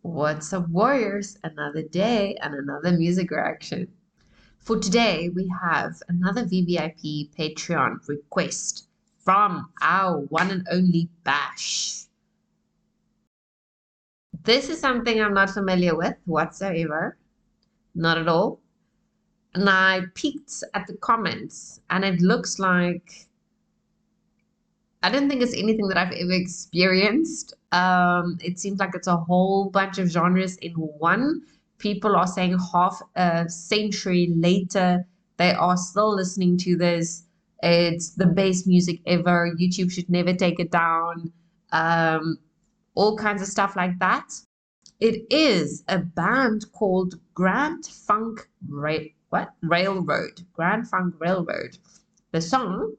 What's up, warriors? Another day and another music reaction. For today, we have another VVIP Patreon request from our one and only Bash. This is something I'm not familiar with whatsoever. Not at all. And I peeked at the comments and it looks like I don't think it's anything that I've ever experienced. It seems like it's a whole bunch of genres in one. People are saying half a century later, they are still listening to this. It's the best music ever. YouTube should never take it down. All kinds of stuff like that. It is a band called Grand Funk Railroad. Grand Funk Railroad. The song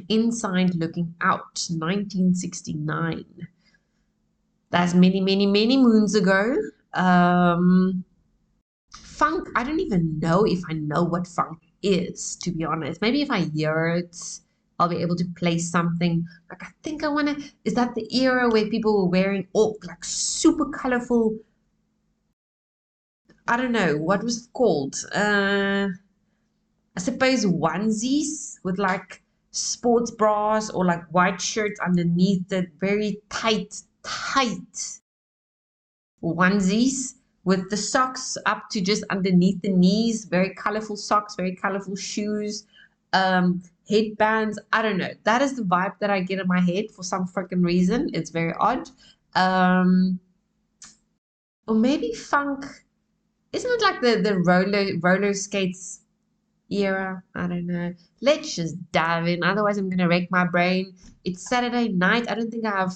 Inside Looking Out, 1969. That's many, many, many moons ago. Funk, I don't even know if I know what funk is, to be honest. Maybe if I hear it, I'll be able to play something. Like, I think I want to, is that the era where people were wearing all, like, super colorful, I don't know, what was it called? I suppose onesies with, like, sports bras or like white shirts underneath it, very tight onesies with the socks up to just underneath the knees, very colorful socks, very colorful shoes, headbands. I don't know. That is the vibe that I get in my head for some freaking reason. It's very odd. Or maybe funk. Isn't it like the roller skates era? I don't know. Let's just dive in. Otherwise, I'm going to wreck my brain. It's Saturday night. I don't think I have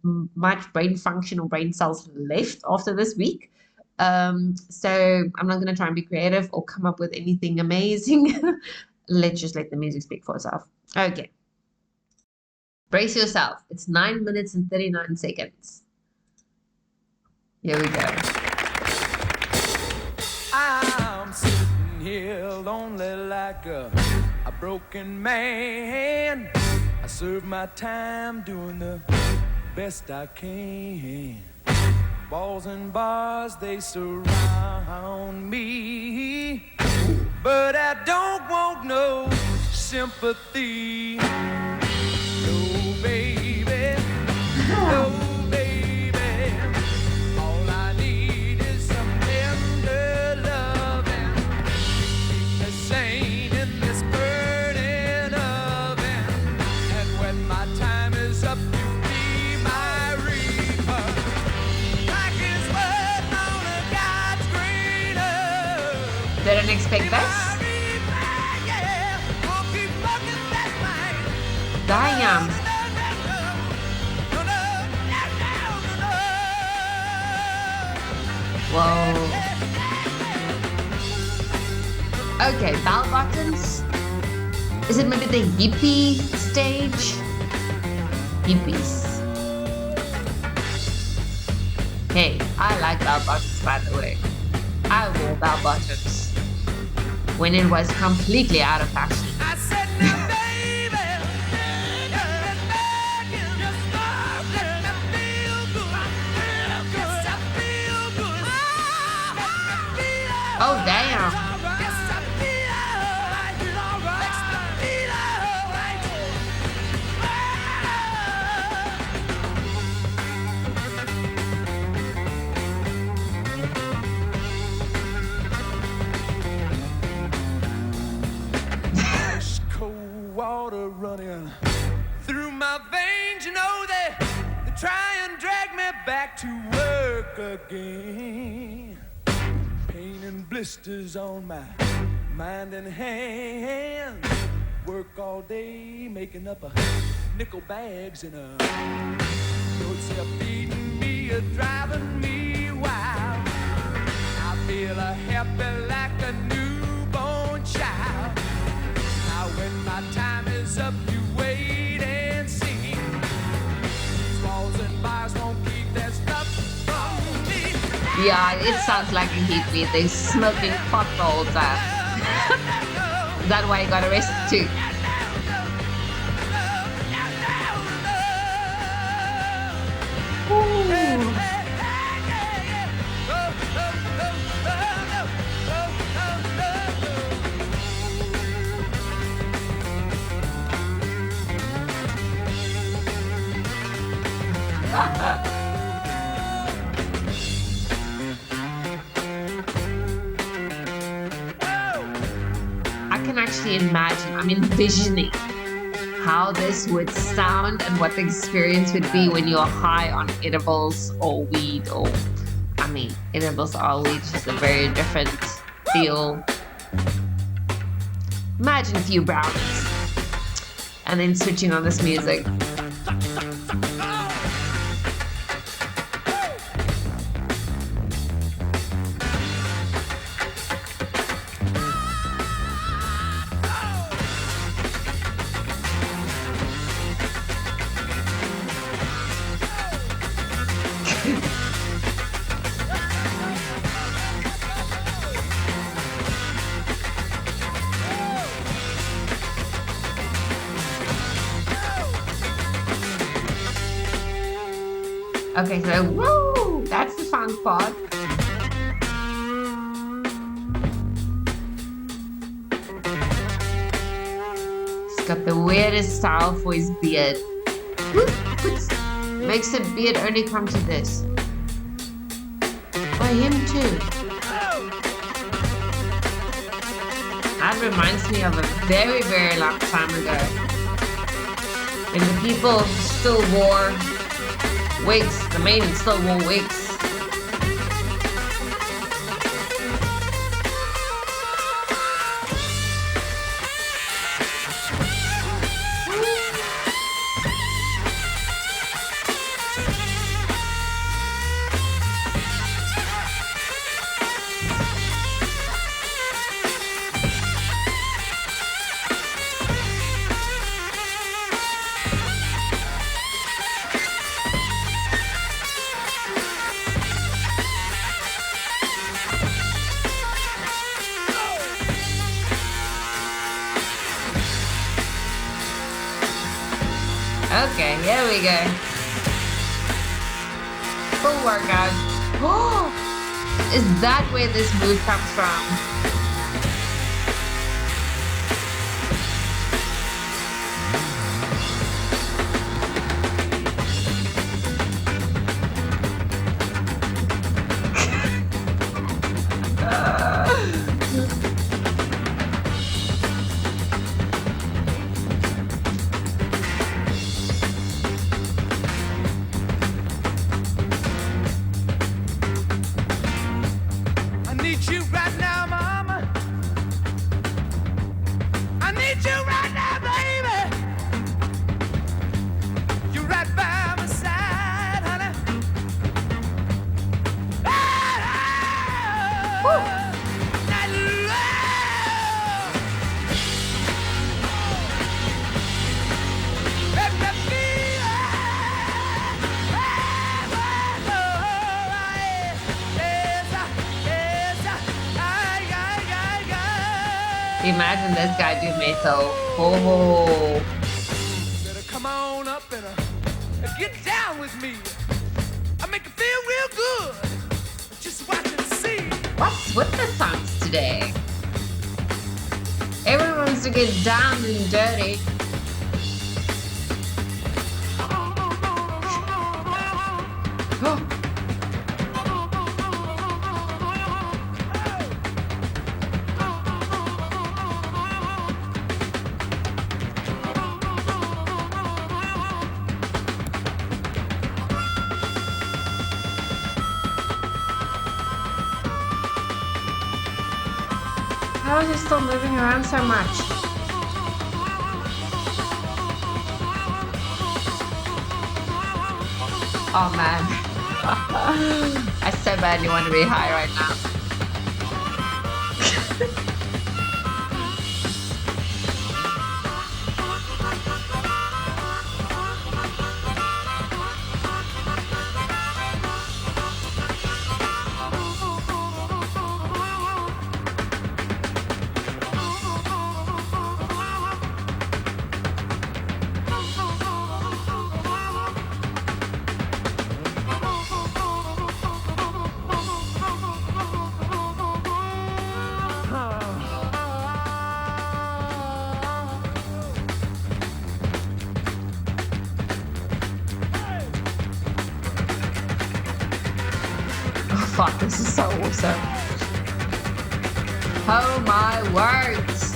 much brain function or brain cells left after this week. So I'm not going to try and be creative or come up with anything amazing. Let's just let the music speak for itself. Okay. Brace yourself. It's 9 minutes and 39 seconds. Here we go. I'm sitting here lonely like a broken man. I serve my time doing the best I can. Balls and bars, they surround me, but I don't want no sympathy. No, baby, no. Didn't expect this. Damn. Whoa. Okay, bell bottoms. Is it maybe the hippie stage? Hippies. Hey, I like bell bottoms, by the way. I wore bell bottoms when it was completely out of fashion. I said, now, baby, oh, damn. Water running through my veins, you know they try and drag me back to work again. Pain and blisters on my mind and hands. Work all day making up a nickel bags in a notes are feeding me, driving me wild. I feel happy like a newborn child. When my time is up, you wait and see. These walls and bars won't keep that stuff from me. Yeah, it sounds like a hippie. They're smoking pot the whole time. That's why he got arrested too. Ooh. actually imagine, I'm envisioning how this would sound and what the experience would be when you're high on edibles or weed, or, I mean, edibles or weed is just a very different feel. Imagine a few brownies and then switching on this music. Okay, so woo, that's the funk part. He's got the weirdest style for his beard. Makes the beard only come to this. By him too. That reminds me of a very, very long time ago, when the people still wore wigs. The maidens still wore wigs. Okay, here we go. Full workout. Oh, is that where this move comes from? Imagine this guy do metal. Oh. Better come on up and get down with me. I make it feel real good. Just watch and see. What's with the songs today? Everyone wants to get down and dirty. Oh. How is he still moving around so much? Oh man. I so badly want to be high right now. Fuck, this is so awesome. Oh my words.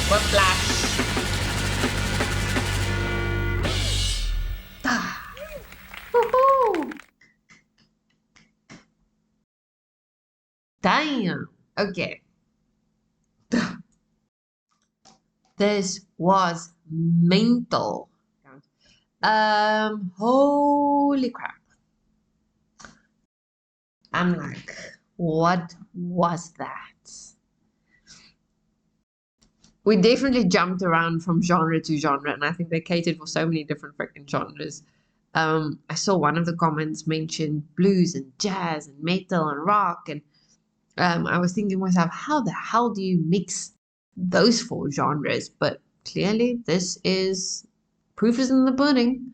Whiplash. Woohoo! Damn. Okay. This was mental. Holy crap. I'm like, what was that? We definitely jumped around from genre to genre, and I think they catered for so many different freaking genres. I saw one of the comments mention blues and jazz and metal and rock, and I was thinking to myself, how the hell do you mix those four genres? But clearly, this is proof is in the pudding.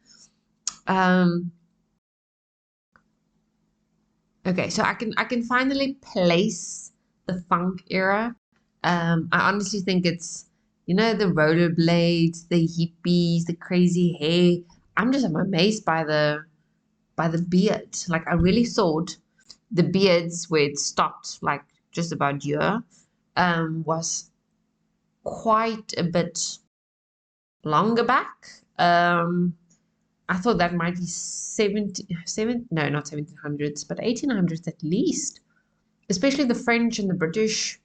Okay, so I can finally place the funk era. I honestly think it's, you know, the rollerblades, the hippies, the crazy hair. I'm just amazed by the beard. Like I really thought the beards where it stopped, like just about here, was quite a bit longer back. I thought that might be no, not 1700s, but 1800s at least. Especially the French and the British.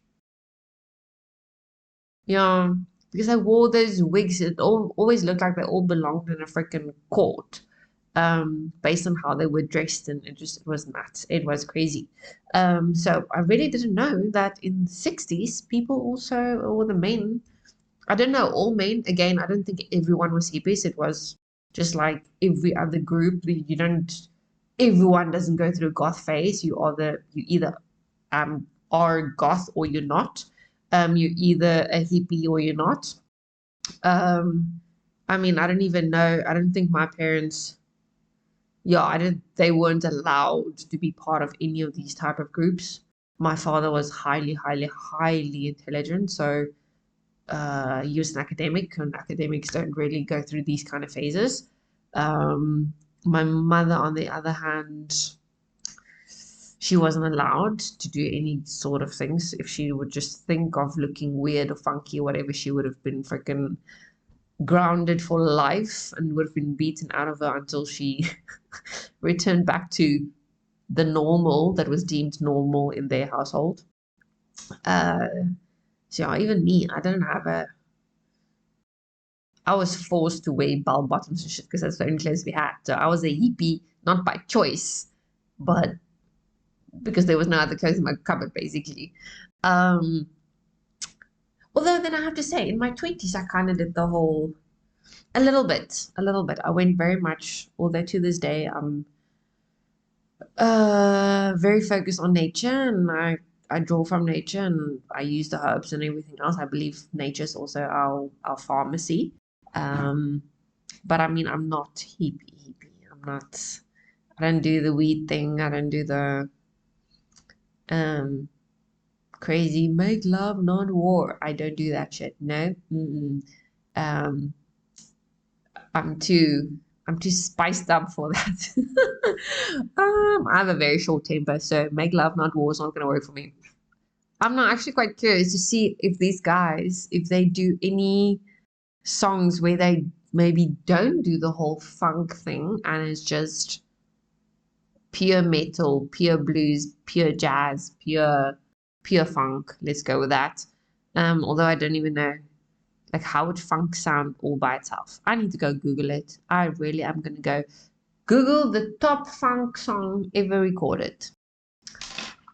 Yeah, because I wore those wigs, it always looked like they all belonged in a freaking court, based on how they were dressed, and it was nuts. It was crazy. So I really didn't know that in the 60s, people also, or the men, I don't know, all men, again, I don't think everyone was hippies. It was just like every other group. Everyone doesn't go through a goth phase. You either are goth or you're not. You're either a hippie or you're not. I mean, I don't even know. I don't think my parents, they weren't allowed to be part of any of these type of groups. My father was highly, highly, highly intelligent. So he was an academic, and academics don't really go through these kind of phases. My mother, on the other hand, she wasn't allowed to do any sort of things. If she would just think of looking weird or funky or whatever, she would have been freaking grounded for life and would have been beaten out of her until she returned back to the normal that was deemed normal in their household. So yeah, even me, I was forced to wear bell bottoms and shit because that's the only clothes we had. So I was a hippie, not by choice, but because there was no other clothes in my cupboard, basically. Although then I have to say, in my 20s, I kind of did the whole, a little bit. I went very much, although to this day, I'm very focused on nature, and I draw from nature, and I use the herbs and everything else. I believe nature is also our pharmacy. But I mean, I'm not hippie. I don't do the weed thing. I don't do the crazy make love, not war. I don't do that shit. No. I'm too spiced up for that. I have a very short temper, so make love, not war is not going to work for me. I'm not actually quite curious to see if these guys, if they do any songs where they maybe don't do the whole funk thing and it's just pure metal, pure blues, pure jazz, pure funk. Let's go with that. Although I don't even know, like, how would funk sound all by itself? I need to go Google it. I really am going to go Google the top funk song ever recorded.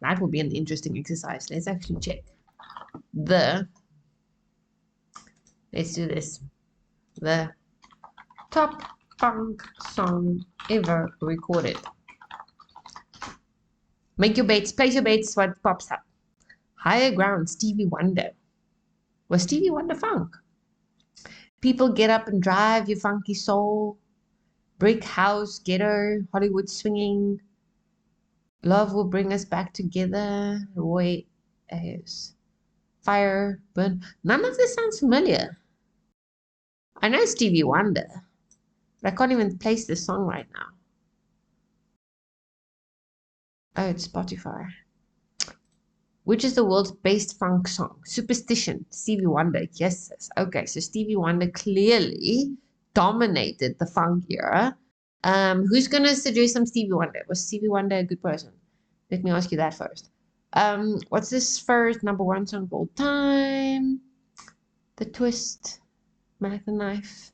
That will be an interesting exercise. Let's actually check the Let's do this. The top funk song ever recorded. Make your bets, place your bets, what pops up. Higher Ground, Stevie Wonder. Was Stevie Wonder funk? People Get Up and Drive, Your Funky Soul. Brick House, Ghetto, Hollywood Swinging. Love Will Bring Us Back Together. Roy Ayers. Fire, Burn. None of this sounds familiar. I know Stevie Wonder, but I can't even place this song right now. Oh, it's Spotify. Which is the world's best funk song? Superstition, Stevie Wonder. Yes. Okay, so Stevie Wonder clearly dominated the funk era. Who's going to suggest some Stevie Wonder? Was Stevie Wonder a good person? Let me ask you that first. What's this first #1 song of all time? The Twist, Mac the Knife.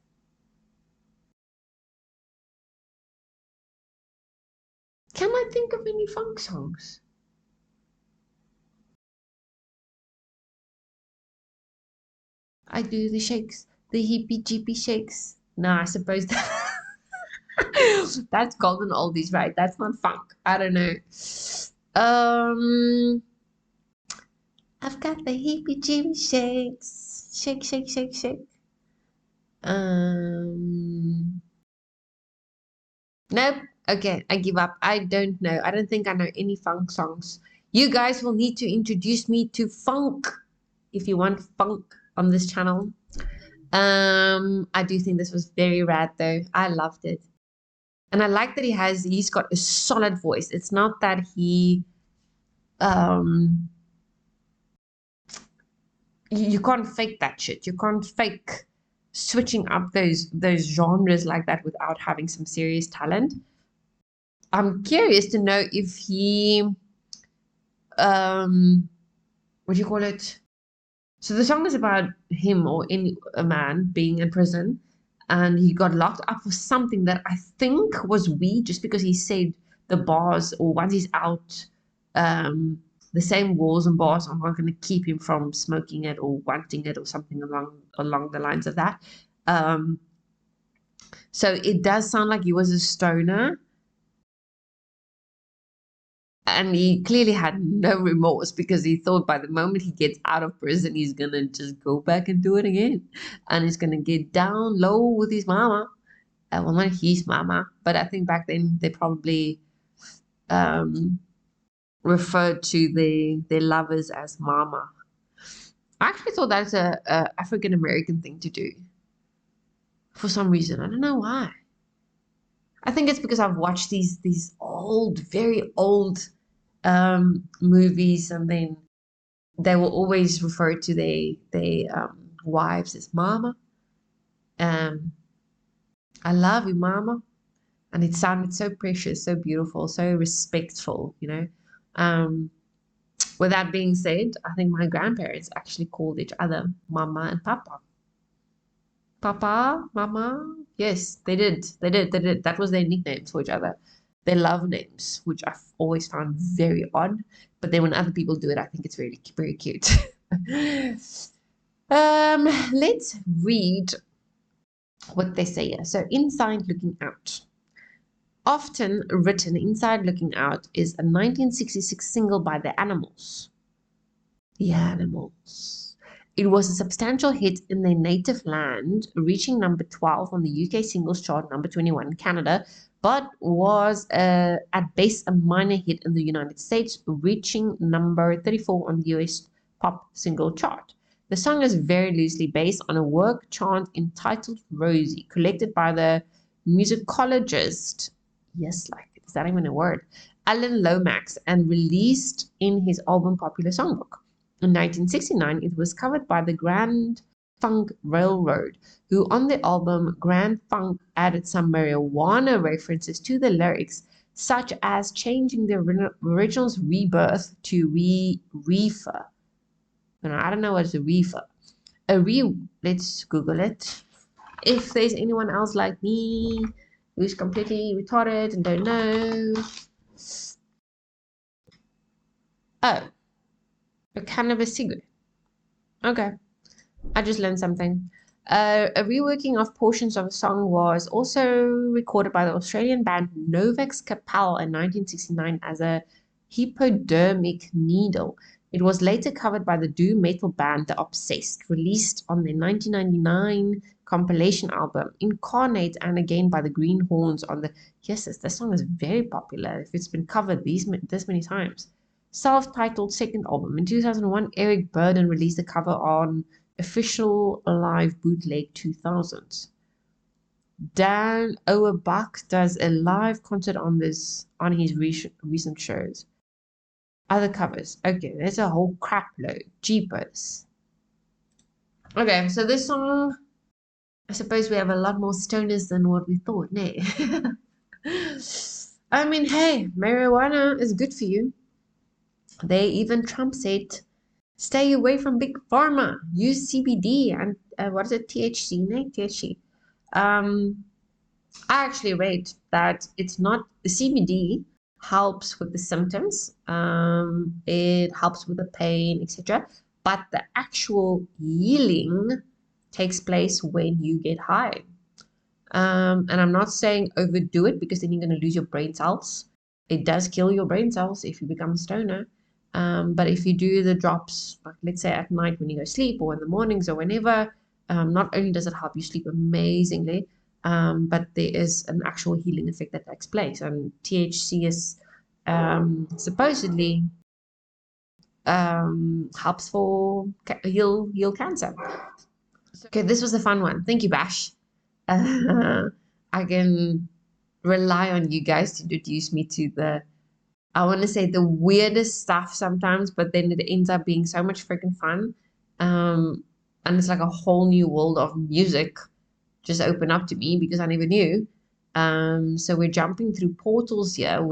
Can I think of any funk songs? I do the shakes, the hippie jeepy shakes. No, I suppose that's golden oldies, right? That's not funk. I don't know. I've got the hippie jeepy shakes. Shake, shake, shake, shake. Nope. Okay, I give up. I don't know. I don't think I know any funk songs. You guys will need to introduce me to funk if you want funk on this channel. I do think this was very rad though. I loved it. And I like that he's got a solid voice. It's not that he you can't fake that shit. You can't fake switching up those genres like that without having some serious talent. I'm curious to know if he what do you call it? So the song is about him or a man being in prison, and he got locked up for something that I think was weed, just because he said the bars, or once he's out, the same walls and bars are not going to keep him from smoking it or wanting it or something along the lines of that. So it does sound like he was a stoner. And he clearly had no remorse, because he thought by the moment he gets out of prison, he's going to just go back and do it again. And he's going to get down low with his mama. Well, not his mama, but I think back then they probably referred to their lovers as mama. I actually thought that's a African American thing to do for some reason. I don't know why. I think it's because I've watched these old, very old movies, and then they will always refer to their wives as mama. I love you, mama. And it sounded so precious, so beautiful, so respectful, you know. With that being said, I think my grandparents actually called each other mama and papa. Papa, mama. Yes, they did. That was their nicknames for each other. Their love names, which I've always found very odd. But then when other people do it, I think it's really very cute. Let's read what they say here. So, Inside Looking Out. Often written, Inside Looking Out is a 1966 single by The Animals. The Animals. It was a substantial hit in their native land, reaching number 12 on the UK singles chart, number 21 in Canada, but was at best a minor hit in the United States, reaching number 34 on the US pop single chart. The song is very loosely based on a work chant entitled Rosie, collected by the musicologist, yes, like, is that even a word, Alan Lomax, and released in his album Popular Songbook. In 1969, it was covered by the Grand Funk Railroad, who on the album Grand Funk added some marijuana references to the lyrics, such as changing the original's rebirth to reefer. And I don't know what's a reefer. Let's Google it. If there's anyone else like me who's completely retarded and don't know. Oh. A cannabis cigarette. Okay. I just learned something. A reworking of portions of the song was also recorded by the Australian band Novex Capel in 1969 as a hypodermic needle. It was later covered by the doom metal band The Obsessed, released on their 1999 compilation album Incarnate, and again by the Greenhorns on the yes, this song is very popular if it's been covered this many times. Self-titled second album. In 2001, Eric Burdon released a cover on Official Live Bootleg 2000s. Dan Auerbach does a live concert on his recent shows. Other covers. Okay, there's a whole crap load. Jeepers. Okay, so this song, I suppose we have a lot more stoners than what we thought, nay. I mean, hey, marijuana is good for you. Trump said, stay away from big pharma. Use CBD and what is it? THC, no? THC. I actually read that it's not the CBD helps with the symptoms. It helps with the pain, etc. But the actual healing takes place when you get high. And I'm not saying overdo it because then you're going to lose your brain cells. It does kill your brain cells if you become a stoner. But if you do the drops, like let's say at night when you go sleep or in the mornings or whenever, not only does it help you sleep amazingly, but there is an actual healing effect that takes place. And THC is supposedly helps for heal cancer. Okay, this was a fun one. Thank you, Bash. I can rely on you guys to introduce me to I want to say the weirdest stuff sometimes, but then it ends up being so much freaking fun. And it's like a whole new world of music just opened up to me because I never knew. So we're jumping through portals here,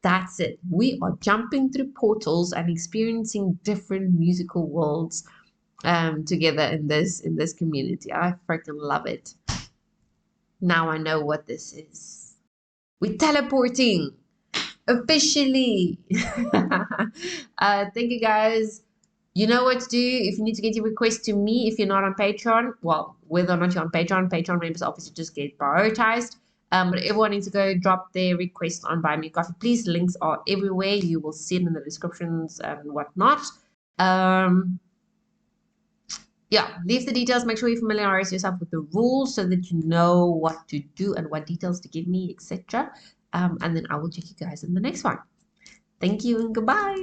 that's it. We are jumping through portals and experiencing different musical worlds together in this community. I freaking love it. Now I know what this is. We're teleporting officially. Thank you guys. You know what to do. If you need to get your request to me, if you're not on Patreon, well, whether or not you're on Patreon members obviously just get prioritized. But everyone needs to go drop their request on Buy Me Coffee. Please, links are everywhere. You will see it in the descriptions and whatnot. Yeah, leave the details. Make sure you familiarize yourself with the rules so that you know what to do and what details to give me, etc. And then I will check you guys in the next one. Thank you and goodbye.